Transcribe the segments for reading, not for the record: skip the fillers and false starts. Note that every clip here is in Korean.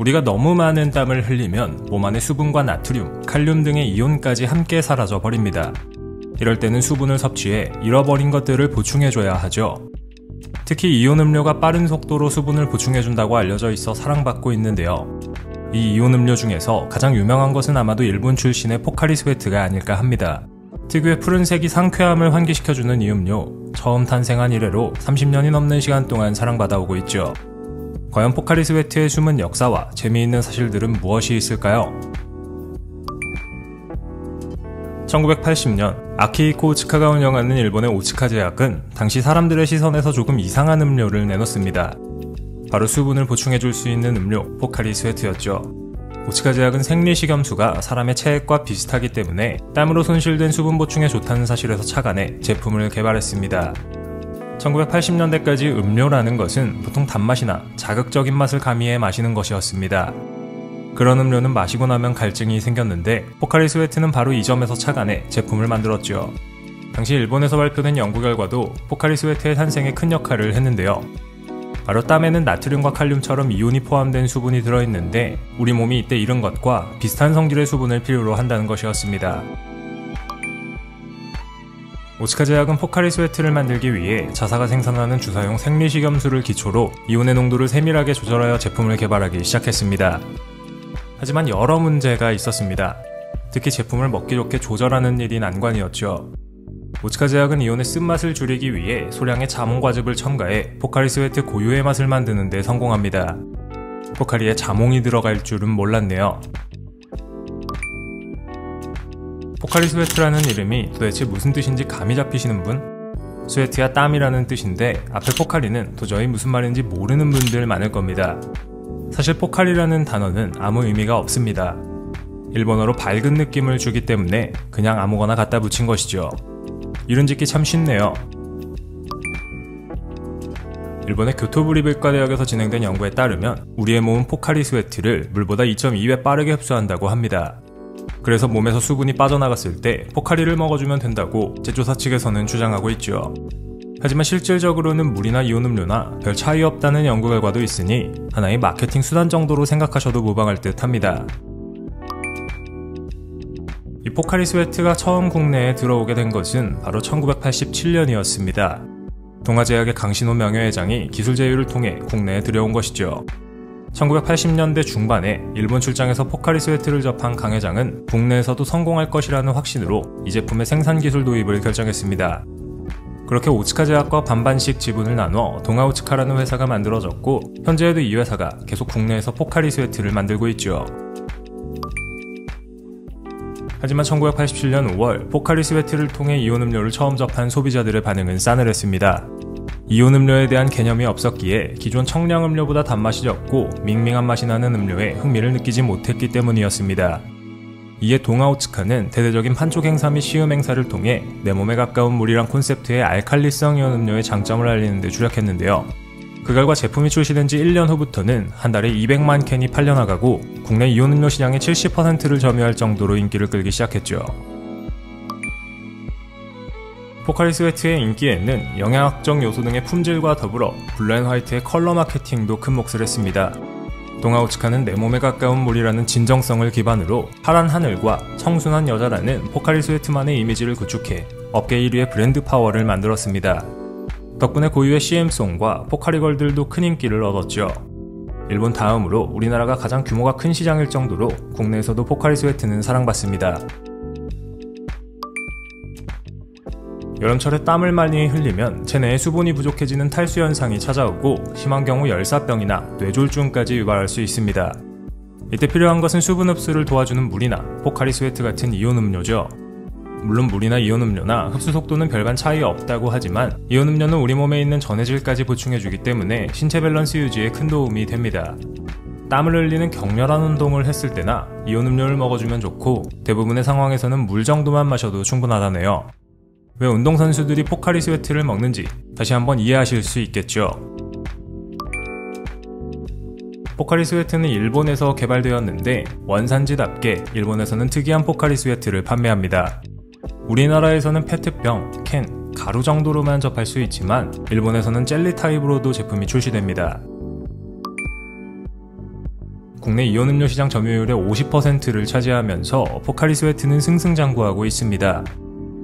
우리가 너무 많은 땀을 흘리면 몸 안의 수분과 나트륨, 칼륨 등의 이온까지 함께 사라져 버립니다. 이럴 때는 수분을 섭취해 잃어버린 것들을 보충해줘야 하죠. 특히 이온 음료가 빠른 속도로 수분을 보충해준다고 알려져 있어 사랑받고 있는데요. 이 이온 음료 중에서 가장 유명한 것은 아마도 일본 출신의 포카리 스웨트가 아닐까 합니다. 특유의 푸른색이 상쾌함을 환기시켜주는 이 음료, 처음 탄생한 이래로 30년이 넘는 시간 동안 사랑받아오고 있죠. 과연 포카리 스웨트의 숨은 역사와 재미있는 사실들은 무엇이 있을까요? 1980년 아키히코 오츠카가 운영하는 일본의 오츠카 제약은 당시 사람들의 시선에서 조금 이상한 음료를 내놓습니다. 바로 수분을 보충해줄 수 있는 음료 포카리 스웨트였죠. 오츠카 제약은 생리식염수가 사람의 체액과 비슷하기 때문에 땀으로 손실된 수분 보충에 좋다는 사실에서 착안해 제품을 개발했습니다. 1980년대까지 음료라는 것은 보통 단맛이나 자극적인 맛을 가미해 마시는 것이었습니다. 그런 음료는 마시고 나면 갈증이 생겼는데 포카리 스웨트는 바로 이 점에서 착안해 제품을 만들었죠. 당시 일본에서 발표된 연구 결과도 포카리 스웨트의 탄생에 큰 역할을 했는데요. 바로 땀에는 나트륨과 칼륨처럼 이온이 포함된 수분이 들어있는데 우리 몸이 이때 잃은 것과 비슷한 성질의 수분을 필요로 한다는 것이었습니다. 오츠카 제약은 포카리 스웨트를 만들기 위해 자사가 생산하는 주사용 생리식염수를 기초로 이온의 농도를 세밀하게 조절하여 제품을 개발하기 시작했습니다. 하지만 여러 문제가 있었습니다. 특히 제품을 먹기 좋게 조절하는 일이 난관이었죠. 오츠카 제약은 이온의 쓴맛을 줄이기 위해 소량의 자몽과즙을 첨가해 포카리 스웨트 고유의 맛을 만드는 데 성공합니다. 포카리에 자몽이 들어갈 줄은 몰랐네요. 포카리 스웨트라는 이름이 도대체 무슨 뜻인지 감이 잡히시는 분? 스웨트야 땀이라는 뜻인데 앞에 포카리는 도저히 무슨 말인지 모르는 분들 많을 겁니다. 사실 포카리라는 단어는 아무 의미가 없습니다. 일본어로 밝은 느낌을 주기 때문에 그냥 아무거나 갖다 붙인 것이죠. 이름 짓기 참 쉽네요. 일본의 교토부리백과대학에서 진행된 연구에 따르면 우리의 몸은 포카리 스웨트를 물보다 2.2배 빠르게 흡수한다고 합니다. 그래서 몸에서 수분이 빠져나갔을 때 포카리를 먹어주면 된다고 제조사 측에서는 주장하고 있죠. 하지만 실질적으로는 물이나 이온 음료나 별 차이 없다는 연구 결과도 있으니 하나의 마케팅 수단 정도로 생각하셔도 무방할 듯 합니다. 이 포카리 스웨트가 처음 국내에 들어오게 된 것은 바로 1987년이었습니다. 동아제약의 강신호 명예회장이 기술 제휴를 통해 국내에 들여온 것이죠. 1980년대 중반에 일본 출장에서 포카리 스웨트를 접한 강 회장은 국내에서도 성공할 것이라는 확신으로 이 제품의 생산 기술 도입을 결정했습니다. 그렇게 오츠카 제약과 반반씩 지분을 나눠 동아오츠카라는 회사가 만들어졌고 현재에도 이 회사가 계속 국내에서 포카리 스웨트를 만들고 있죠. 하지만 1987년 5월 포카리 스웨트를 통해 이온 음료를 처음 접한 소비자들의 반응은 싸늘했습니다. 이온 음료에 대한 개념이 없었기에 기존 청량 음료보다 단맛이 적고 밍밍한 맛이 나는 음료에 흥미를 느끼지 못했기 때문이었습니다. 이에 동아오츠카는 대대적인 판촉 행사 및 시음 행사를 통해 내 몸에 가까운 물이란 콘셉트의 알칼리성 이온 음료의 장점을 알리는 데 주력했는데요. 그 결과 제품이 출시된 지 1년 후부터는 한 달에 200만 캔이 팔려나가고 국내 이온 음료 시장의 70%를 점유할 정도로 인기를 끌기 시작했죠. 포카리 스웨트의 인기에는 영양학적 요소 등의 품질과 더불어 블루 앤 화이트의 컬러 마케팅도 큰 몫을 했습니다. 동아오츠카는 내 몸에 가까운 물이라는 진정성을 기반으로 파란 하늘과 청순한 여자라는 포카리 스웨트만의 이미지를 구축해 업계 1위의 브랜드 파워를 만들었습니다. 덕분에 고유의 CM송과 포카리걸들도 큰 인기를 얻었죠. 일본 다음으로 우리나라가 가장 규모가 큰 시장일 정도로 국내에서도 포카리 스웨트는 사랑받습니다. 여름철에 땀을 많이 흘리면 체내에 수분이 부족해지는 탈수 현상이 찾아오고 심한 경우 열사병이나 뇌졸중까지 유발할 수 있습니다. 이때 필요한 것은 수분 흡수를 도와주는 물이나 포카리 스웨트 같은 이온 음료죠. 물론 물이나 이온 음료나 흡수 속도는 별반 차이 없다고 하지만 이온 음료는 우리 몸에 있는 전해질까지 보충해주기 때문에 신체 밸런스 유지에 큰 도움이 됩니다. 땀을 흘리는 격렬한 운동을 했을 때나 이온 음료를 먹어주면 좋고 대부분의 상황에서는 물 정도만 마셔도 충분하다네요. 왜 운동선수들이 포카리 스웨트를 먹는지 다시 한번 이해하실 수 있겠죠. 포카리 스웨트는 일본에서 개발되었는데 원산지답게 일본에서는 특이한 포카리 스웨트를 판매합니다. 우리나라에서는 페트병, 캔, 가루 정도로만 접할 수 있지만 일본에서는 젤리 타입으로도 제품이 출시됩니다. 국내 이온 음료 시장 점유율의 50%를 차지하면서 포카리 스웨트는 승승장구하고 있습니다.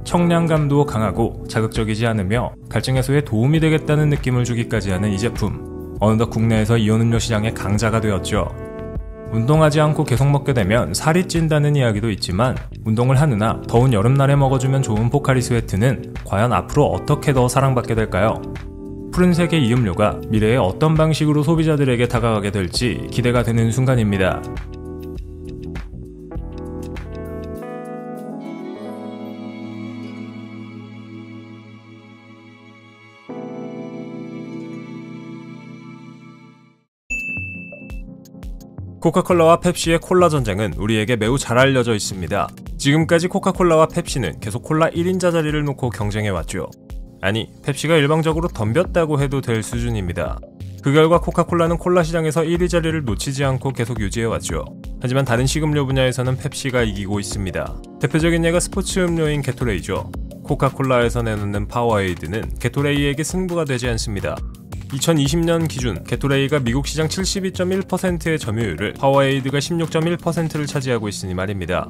청량감도 강하고 자극적이지 않으며 갈증 해소에 도움이 되겠다는 느낌을 주기까지 하는 이 제품. 어느덧 국내에서 이온 음료 시장의 강자가 되었죠. 운동하지 않고 계속 먹게 되면 살이 찐다는 이야기도 있지만 운동을 하느나 더운 여름날에 먹어주면 좋은 포카리 스웨트는 과연 앞으로 어떻게 더 사랑받게 될까요? 푸른색의 이 음료가 미래에 어떤 방식으로 소비자들에게 다가가게 될지 기대가 되는 순간입니다. 코카콜라와 펩시의 콜라 전쟁은 우리에게 매우 잘 알려져 있습니다. 지금까지 코카콜라와 펩시는 계속 콜라 1인자 자리를 놓고 경쟁해왔죠. 아니, 펩시가 일방적으로 덤볐다고 해도 될 수준입니다. 그 결과 코카콜라는 콜라 시장에서 1위 자리를 놓치지 않고 계속 유지해왔죠. 하지만 다른 식음료 분야에서는 펩시가 이기고 있습니다. 대표적인 예가 스포츠 음료인 게토레이죠. 코카콜라에서 내놓는 파워에이드는 게토레이에게 승부가 되지 않습니다. 2020년 기준 게토레이가 미국 시장 72.1%의 점유율을 파워에이드가 16.1%를 차지하고 있으니 말입니다.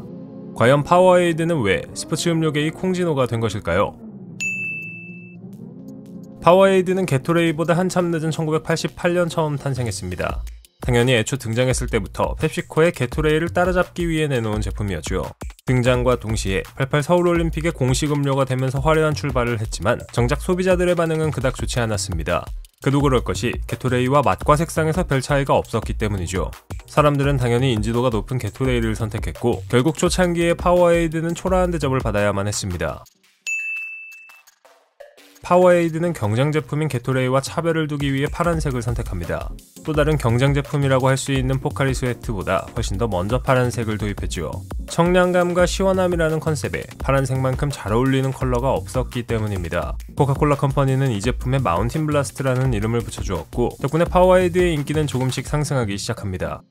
과연 파워에이드는 왜 스포츠 음료계의 콩진호가 된 것일까요? 파워에이드는 게토레이보다 한참 늦은 1988년 처음 탄생했습니다. 당연히 애초 등장했을 때부터 펩시코의 게토레이를 따라잡기 위해 내놓은 제품이었죠. 등장과 동시에 88 서울올림픽의 공식 음료가 되면서 화려한 출발을 했지만 정작 소비자들의 반응은 그닥 좋지 않았습니다. 그도 그럴 것이 게토레이와 맛과 색상에서 별 차이가 없었기 때문이죠. 사람들은 당연히 인지도가 높은 게토레이를 선택했고 결국 초창기에 파워에이드는 초라한 대접을 받아야만 했습니다. 파워에이드는 경쟁 제품인 게토레이와 차별을 두기 위해 파란색을 선택합니다. 또 다른 경쟁 제품이라고 할 수 있는 포카리 스웨트보다 훨씬 더 먼저 파란색을 도입했죠. 청량감과 시원함이라는 컨셉에 파란색만큼 잘 어울리는 컬러가 없었기 때문입니다. 코카콜라 컴퍼니는 이 제품에 마운틴 블라스트라는 이름을 붙여주었고 덕분에 파워에이드의 인기는 조금씩 상승하기 시작합니다.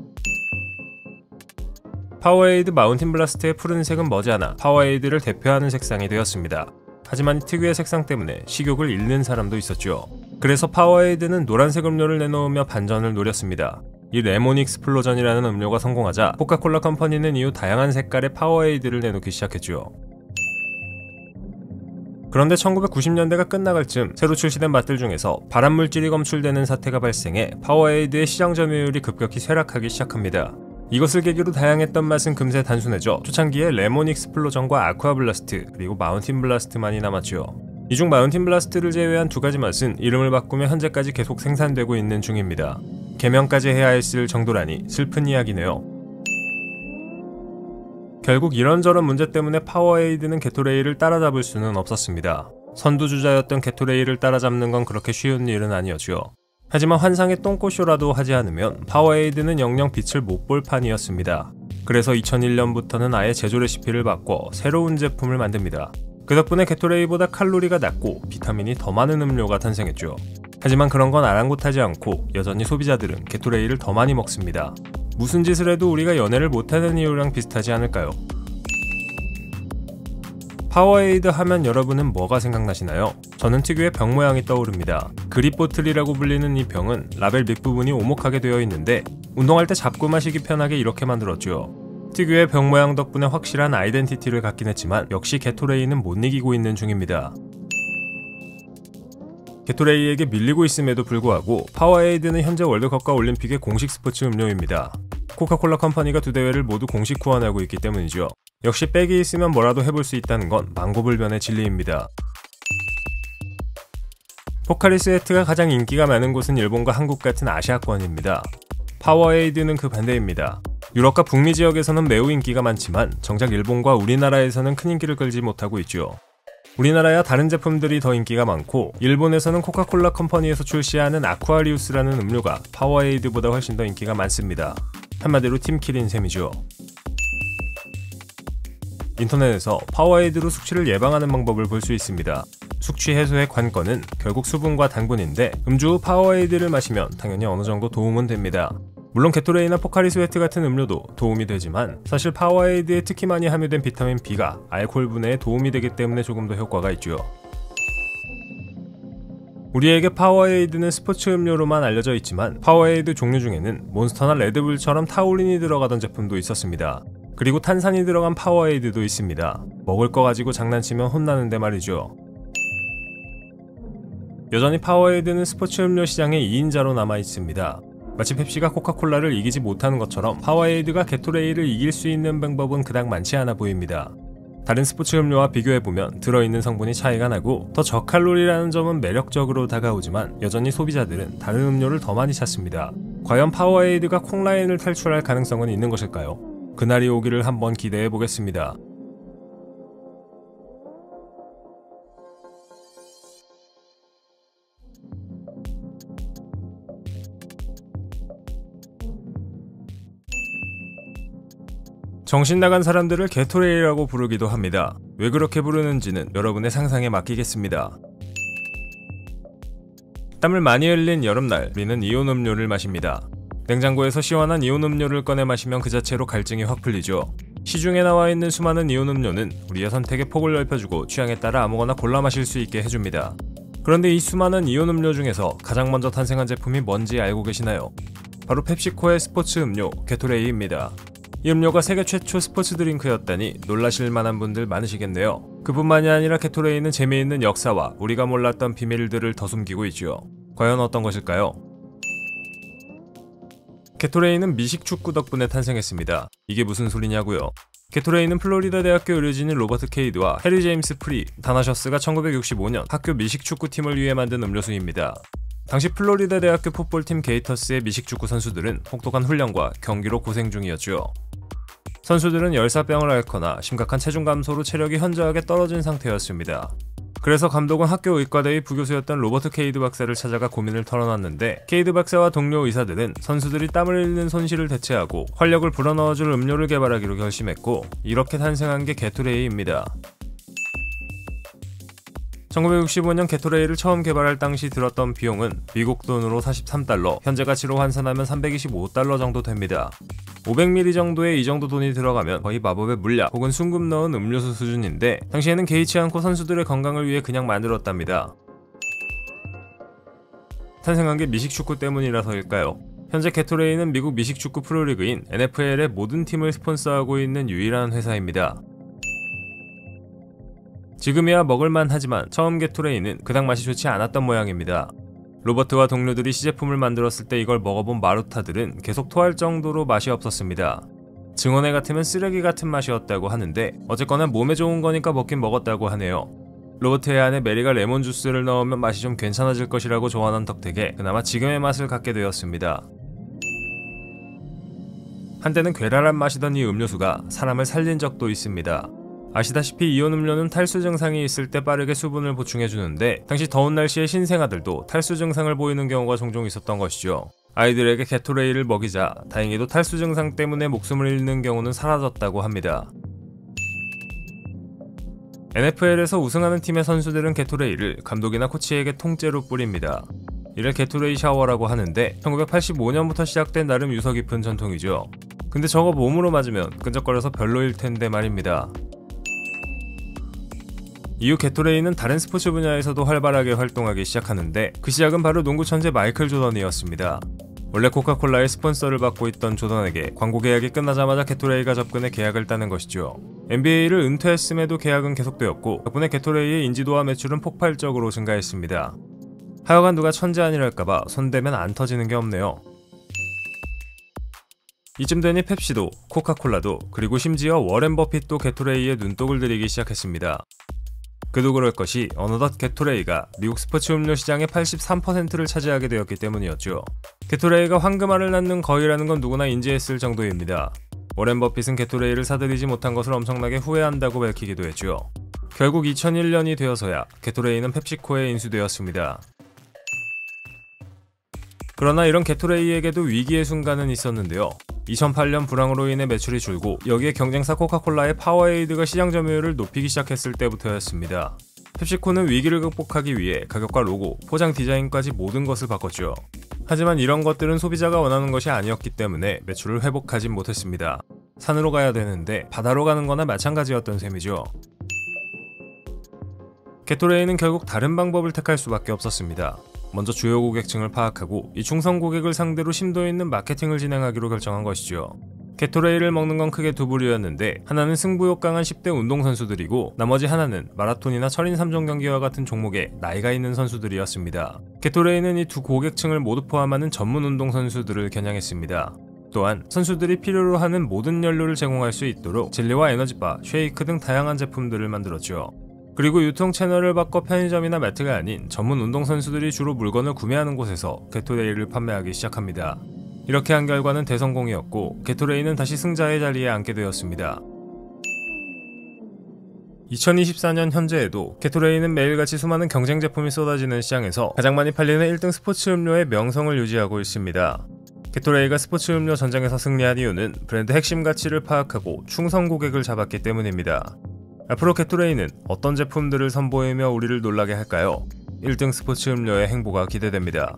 파워에이드 마운틴 블라스트의 푸른색은 머지않아 파워에이드를 대표하는 색상이 되었습니다. 하지만 이 특유의 색상 때문에 식욕을 잃는 사람도 있었죠. 그래서 파워에이드는 노란색 음료를 내놓으며 반전을 노렸습니다. 이 레몬 익스플로전이라는 음료가 성공하자 코카콜라 컴퍼니는 이후 다양한 색깔의 파워에이드를 내놓기 시작했죠. 그런데 1990년대가 끝나갈 즈음 새로 출시된 맛들 중에서 발암물질이 검출되는 사태가 발생해 파워에이드의 시장 점유율이 급격히 쇠락하기 시작합니다. 이것을 계기로 다양했던 맛은 금세 단순해져 초창기에 레몬 익스플로전과 아쿠아 블라스트 그리고 마운틴 블라스트만이 남았죠. 이 중 마운틴 블라스트를 제외한 두 가지 맛은 이름을 바꾸며 현재까지 계속 생산되고 있는 중입니다. 개명까지 해야 했을 정도라니 슬픈 이야기네요. 결국 이런저런 문제 때문에 파워에이드는 게토레이를 따라잡을 수는 없었습니다. 선두주자였던 게토레이를 따라잡는 건 그렇게 쉬운 일은 아니었죠. 하지만 환상의 똥꼬쇼라도 하지 않으면 파워에이드는 영영 빛을 못 볼 판이었습니다. 그래서 2001년부터는 아예 제조 레시피를 바꿔 새로운 제품을 만듭니다. 그 덕분에 게토레이보다 칼로리가 낮고 비타민이 더 많은 음료가 탄생했죠. 하지만 그런 건 아랑곳하지 않고 여전히 소비자들은 게토레이를 더 많이 먹습니다. 무슨 짓을 해도 우리가 연애를 못하는 이유랑 비슷하지 않을까요? 파워에이드 하면 여러분은 뭐가 생각나시나요? 저는 특유의 병 모양이 떠오릅니다. 그립보틀이라고 불리는 이 병은 라벨 밑부분이 오목하게 되어 있는데 운동할 때 잡고 마시기 편하게 이렇게 만들었죠. 특유의 병 모양 덕분에 확실한 아이덴티티를 갖긴 했지만 역시 게토레이는 못 이기고 있는 중입니다. 게토레이에게 밀리고 있음에도 불구하고 파워에이드는 현재 월드컵과 올림픽의 공식 스포츠 음료입니다. 코카콜라 컴퍼니가 두 대회를 모두 공식 후원하고 있기 때문이죠. 역시 백이 있으면 뭐라도 해볼 수 있다는 건 망고불변의 진리입니다. 포카리 스웨트가 가장 인기가 많은 곳은 일본과 한국 같은 아시아권입니다. 파워에이드는 그 반대입니다. 유럽과 북미 지역에서는 매우 인기가 많지만 정작 일본과 우리나라에서는 큰 인기를 끌지 못하고 있죠. 우리나라야 다른 제품들이 더 인기가 많고 일본에서는 코카콜라 컴퍼니에서 출시하는 아쿠아리우스라는 음료가 파워에이드보다 훨씬 더 인기가 많습니다. 한마디로 팀킬인 셈이죠. 인터넷에서 파워에이드로 숙취를 예방하는 방법을 볼 수 있습니다. 숙취 해소의 관건은 결국 수분과 당분인데 음주 후 파워에이드를 마시면 당연히 어느 정도 도움은 됩니다. 물론 게토레이나 포카리 스웨트 같은 음료도 도움이 되지만 사실 파워에이드에 특히 많이 함유된 비타민 B가 알코올 분해에 도움이 되기 때문에 조금 더 효과가 있죠. 우리에게 파워에이드는 스포츠 음료로만 알려져 있지만 파워에이드 종류 중에는 몬스터나 레드불처럼 타우린이 들어가던 제품도 있었습니다. 그리고 탄산이 들어간 파워에이드도 있습니다. 먹을 거 가지고 장난치면 혼나는데 말이죠. 여전히 파워에이드는 스포츠 음료 시장의 2인자로 남아있습니다. 마치 펩시가 코카콜라를 이기지 못하는 것처럼 파워에이드가 게토레이를 이길 수 있는 방법은 그닥 많지 않아 보입니다. 다른 스포츠 음료와 비교해보면 들어있는 성분이 차이가 나고 더 저칼로리라는 점은 매력적으로 다가오지만 여전히 소비자들은 다른 음료를 더 많이 찾습니다. 과연 파워에이드가 콩라인을 탈출할 가능성은 있는 것일까요? 그날이 오기를 한번 기대해보겠습니다. 정신 나간 사람들을 게토레이라고 부르기도 합니다. 왜 그렇게 부르는지는 여러분의 상상에 맡기겠습니다. 땀을 많이 흘린 여름날, 우리는 이온 음료를 마십니다. 냉장고에서 시원한 이온 음료를 꺼내 마시면 그 자체로 갈증이 확 풀리죠. 시중에 나와 있는 수많은 이온 음료는 우리의 선택의 폭을 넓혀주고 취향에 따라 아무거나 골라 마실 수 있게 해줍니다. 그런데 이 수많은 이온 음료 중에서 가장 먼저 탄생한 제품이 뭔지 알고 계시나요? 바로 펩시코의 스포츠 음료 게토레이입니다. 이 음료가 세계 최초 스포츠 드링크였다니 놀라실 만한 분들 많으시겠네요. 그뿐만이 아니라 게토레이는 재미있는 역사와 우리가 몰랐던 비밀들을 더 숨기고 있죠. 과연 어떤 것일까요? 게토레이는 미식축구 덕분에 탄생했습니다. 이게 무슨 소리냐고요? 게토레이는 플로리다 대학교 의료진인 로버트 케이드와 해리 제임스 프리, 다나셔스가 1965년 학교 미식축구팀을 위해 만든 음료수입니다. 당시 플로리다 대학교 풋볼팀 게이터스의 미식축구 선수들은 혹독한 훈련과 경기로 고생 중이었죠. 선수들은 열사병을 앓거나 심각한 체중 감소로 체력이 현저하게 떨어진 상태였습니다. 그래서 감독은 학교 의과대의 부교수였던 로버트 케이드 박사를 찾아가 고민을 털어놨는데, 케이드 박사와 동료 의사들은 선수들이 땀을 흘리는 손실을 대체하고 활력을 불어넣어줄 음료를 개발하기로 결심했고, 이렇게 탄생한 게 게토레이입니다. 1965년 게토레이를 처음 개발할 당시 들었던 비용은 미국 돈으로 43달러, 현재 가치로 환산하면 325달러 정도 됩니다. 500ml 정도의 이 정도 돈이 들어가면 거의 마법의 물약 혹은 순금 넣은 음료수 수준인데, 당시에는 개의치 않고 선수들의 건강을 위해 그냥 만들었답니다. 탄생한 게 미식축구 때문이라서일까요? 현재 게토레이는 미국 미식축구 프로리그인 NFL의 모든 팀을 스폰서하고 있는 유일한 회사입니다. 지금이야 먹을만 하지만 처음 게토레이는 그닥 맛이 좋지 않았던 모양입니다. 로버트와 동료들이 시제품을 만들었을 때 이걸 먹어본 마루타들은 계속 토할 정도로 맛이 없었습니다. 증언에 같으면 쓰레기 같은 맛이었다고 하는데, 어쨌거나 몸에 좋은 거니까 먹긴 먹었다고 하네요. 로버트의 아내 메리가 레몬 주스를 넣으면 맛이 좀 괜찮아질 것이라고 조언한 덕택에 그나마 지금의 맛을 갖게 되었습니다. 한때는 괴랄한 맛이던 이 음료수가 사람을 살린 적도 있습니다. 아시다시피 이온 음료는 탈수 증상이 있을 때 빠르게 수분을 보충해주는데, 당시 더운 날씨에 신생아들도 탈수 증상을 보이는 경우가 종종 있었던 것이죠. 아이들에게 게토레이를 먹이자 다행히도 탈수 증상 때문에 목숨을 잃는 경우는 사라졌다고 합니다. NFL에서 우승하는 팀의 선수들은 게토레이를 감독이나 코치에게 통째로 뿌립니다. 이를 게토레이 샤워라고 하는데, 1985년부터 시작된 나름 유서 깊은 전통이죠. 근데 저거 몸으로 맞으면 끈적거려서 별로일 텐데 말입니다. 이후 게토레이는 다른 스포츠 분야에서도 활발하게 활동하기 시작하는데, 그 시작은 바로 농구 천재 마이클 조던이었습니다. 원래 코카콜라의 스폰서를 받고 있던 조던에게 광고 계약이 끝나자마자 게토레이가 접근해 계약을 따는 것이죠. NBA를 은퇴했음에도 계약은 계속되었고, 덕분에 게토레이의 인지도와 매출은 폭발적으로 증가했습니다. 하여간 누가 천재 아니랄까봐 손대면 안 터지는 게 없네요. 이쯤 되니 펩시도, 코카콜라도, 그리고 심지어 워렌 버핏도 게토레이에 눈독을 들이기 시작했습니다. 그도 그럴 것이 어느덧 게토레이가 미국 스포츠 음료 시장의 83%를 차지하게 되었기 때문이었죠. 게토레이가 황금알을 낳는 거위라는 건 누구나 인지했을 정도입니다. 워렌 버핏은 게토레이를 사들이지 못한 것을 엄청나게 후회한다고 밝히기도 했죠. 결국 2001년이 되어서야 게토레이는 펩시코에 인수되었습니다. 그러나 이런 게토레이에게도 위기의 순간은 있었는데요. 2008년 불황으로 인해 매출이 줄고, 여기에 경쟁사 코카콜라의 파워에이드가 시장 점유율을 높이기 시작했을 때부터였습니다. 펩시코는 위기를 극복하기 위해 가격과 로고, 포장 디자인까지 모든 것을 바꿨죠. 하지만 이런 것들은 소비자가 원하는 것이 아니었기 때문에 매출을 회복하진 못했습니다. 산으로 가야 되는데 바다로 가는 거나 마찬가지였던 셈이죠. 게토레이는 결국 다른 방법을 택할 수밖에 없었습니다. 먼저 주요 고객층을 파악하고 이 충성 고객을 상대로 심도 있는 마케팅을 진행하기로 결정한 것이죠. 게토레이를 먹는 건 크게 두 부류였는데, 하나는 승부욕 강한 10대 운동선수들이고 나머지 하나는 마라톤이나 철인 3종 경기와 같은 종목에 나이가 있는 선수들이었습니다. 게토레이는 이 두 고객층을 모두 포함하는 전문 운동선수들을 겨냥했습니다. 또한 선수들이 필요로 하는 모든 연료를 제공할 수 있도록 젤리와 에너지바, 쉐이크 등 다양한 제품들을 만들었죠. 그리고 유통 채널을 바꿔 편의점이나 마트가 아닌 전문 운동선수들이 주로 물건을 구매하는 곳에서 게토레이를 판매하기 시작합니다. 이렇게 한 결과는 대성공이었고 게토레이는 다시 승자의 자리에 앉게 되었습니다. 2024년 현재에도 게토레이는 매일같이 수많은 경쟁 제품이 쏟아지는 시장에서 가장 많이 팔리는 1등 스포츠 음료의 명성을 유지하고 있습니다. 게토레이가 스포츠 음료 전쟁에서 승리한 이유는 브랜드 핵심 가치를 파악하고 충성 고객을 잡았기 때문입니다. 앞으로 게토레이는 어떤 제품들을 선보이며 우리를 놀라게 할까요? 1등 스포츠 음료의 행보가 기대됩니다.